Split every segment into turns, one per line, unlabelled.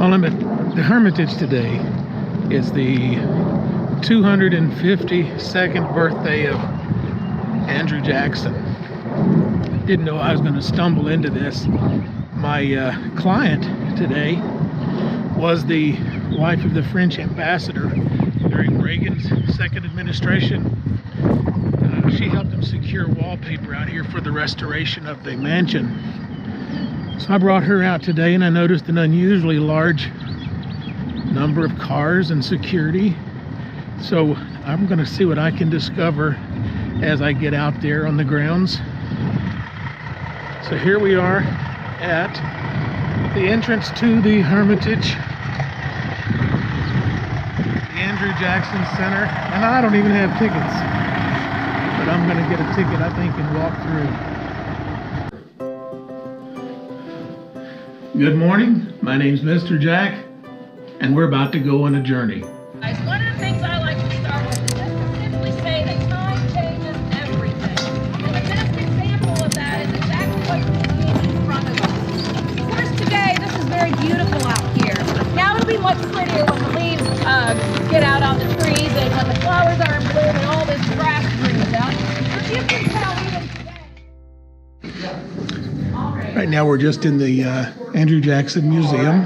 Well, I'm at the Hermitage today. It's the 252nd birthday of Andrew Jackson. Didn't know I was going to stumble into this. My client today was the wife of the French ambassador during Reagan's second administration. She helped him secure wallpaper out here for the restoration of the mansion. So I brought her out today, and I noticed an unusually large number of cars and security. So I'm going to see what I can discover as I get out there on the grounds. So here we are at the entrance to the Hermitage, the Andrew Jackson Center, and I don't even have tickets, but I'm going to get a ticket, I think, and walk through. Good morning, my name's Mr. Jack, and we're about to go on a journey.
Guys, one of the things I like to start with is just to simply say that time changes everything. And the best example of that is exactly what you're seeing in front of us. Of course, today, this is very beautiful out here. Now it'll be much prettier when the leaves get out on the trees and when the flowers are in bloom and all this grass brings out. But you can tell even today.
Right now we're just in the Andrew Jackson Museum.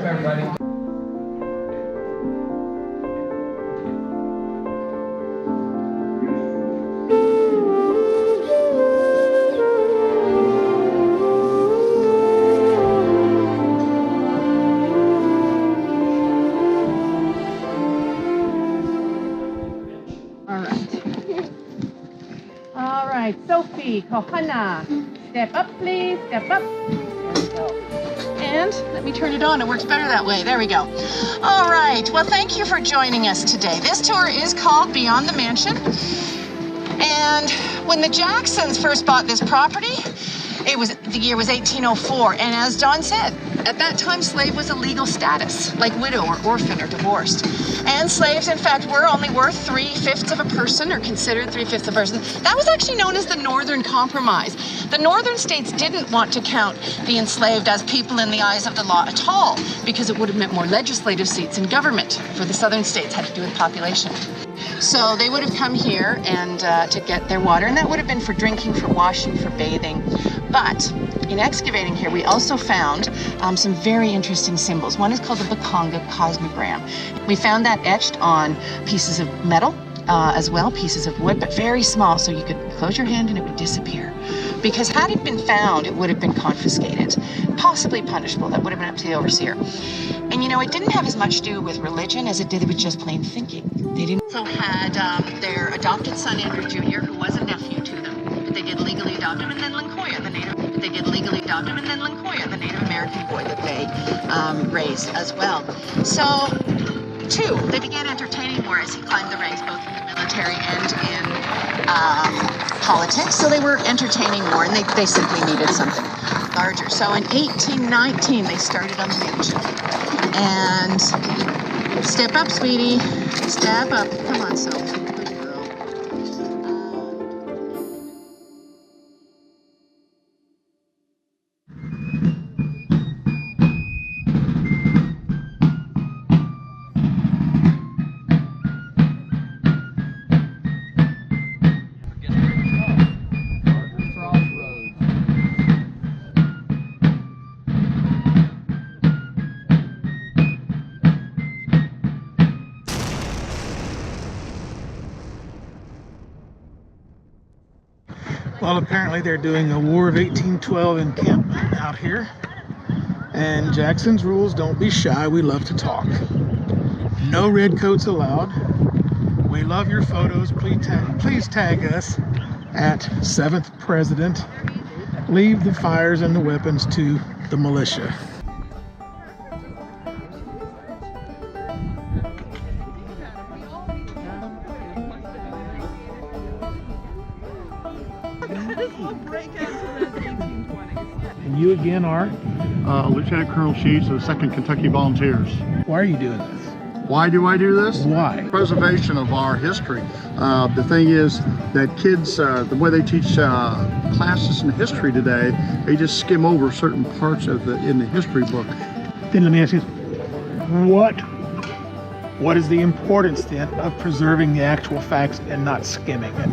All right, Sophie, Kohana, step up, please, step up. There we go. And let me turn it on. It works better that way. There we go. All right. Well, thank you for joining us today. This tour is called Beyond the Mansion. And when the Jacksons first bought this property, the year was 1804. And as Don said, at that time, slave was a legal status, like widow or orphan or divorced. And slaves, in fact, were only worth 3/5 of a person, or considered 3/5 of a person. That was actually known as the Northern Compromise. The northern states didn't want to count the enslaved as people in the eyes of the law at all, because it would have meant more legislative seats in government for the southern states, had to do with population. So they would have come here and to get their water, and that would have been for drinking, for washing, for bathing. But in excavating here, we also found some very interesting symbols. One is called the Bakanga cosmogram. We found that etched on pieces of metal, as well, pieces of wood, but very small, so you could close your hand and it would disappear. Because had it been found, it would have been confiscated, possibly punishable. That would have been up to the overseer. And you know, it didn't have as much to do with religion as it did with just plain thinking. They didn't also had their adopted son, Andrew Jr., who was a nephew to them. They did legally adopt him, and then Lincoya, the native American boy that they raised as well. So, two, they began entertaining more as he climbed the ranks, both in the military and in politics. So they were entertaining more, and they simply needed something larger. So in 1819, they started on the mansion. And step up, sweetie. Step up. Come on, Sophie. Good girl.
Well, apparently they're doing a War of 1812 encampment out here. And Jackson's rules: don't be shy, we love to talk. No redcoats allowed. We love your photos. Please tag us at 7th President. Leave the fires and the weapons to the militia. And you again are?
Lieutenant Colonel Sheets of the 2nd Kentucky Volunteers.
Why are you doing this?
Why do I do this?
Why?
Preservation of our history. The thing is that kids, the way they teach classes in history today, they just skim over certain parts of in the history book.
Then let me ask you, What is the importance then of preserving the actual facts and not skimming it?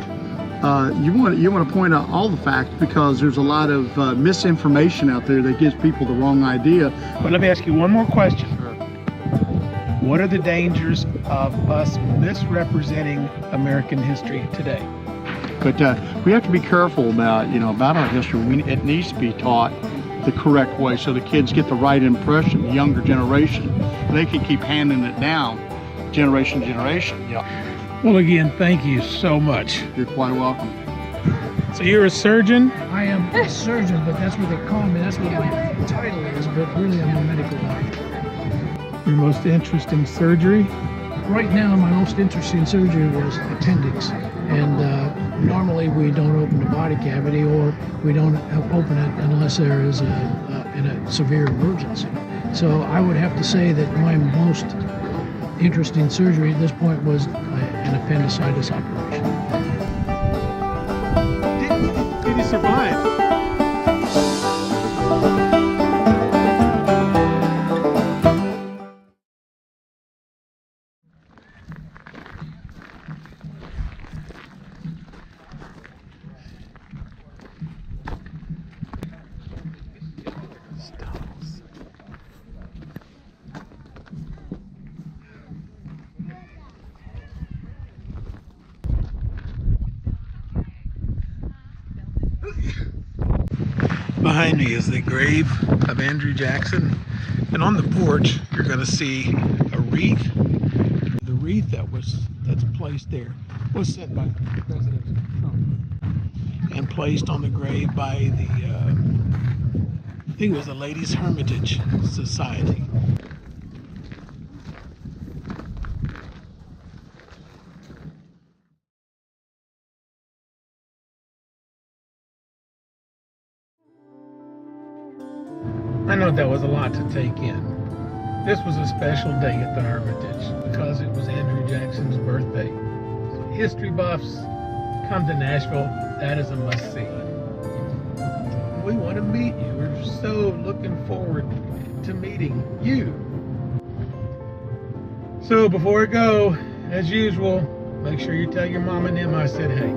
You want to point out all the facts, because there's a lot of misinformation out there that gives people the wrong idea.
But let me ask you one more question. What are the dangers of us misrepresenting American history today?
But we have to be careful about our history. It needs to be taught the correct way, so the kids get the right impression. The younger generation, they can keep handing it down, generation to generation.
Well, again, thank you so much.
You're quite welcome.
So you're a surgeon?
I am a surgeon, but that's what they call me. That's what my title is, but really I'm a medical doctor.
Your most interesting surgery?
Right now, my most interesting surgery was appendix. And normally we don't open the body cavity, or we don't open it unless there is in a severe emergency. So I would have to say that my most interesting surgery at this point was an appendicitis operation.
Did he survive? Behind me is the grave of Andrew Jackson, and on the porch you're going to see a wreath. The wreath that's placed there was sent by President Trump and placed on the grave by the I think it was the Ladies Hermitage Society. I know that was a lot to take in. This was a special day at the Hermitage because it was Andrew Jackson's birthday. So history buffs, come to Nashville. That is a must-see. We want to meet you. We're so looking forward to meeting you. So before I go, as usual, make sure you tell your mom and them I said hey.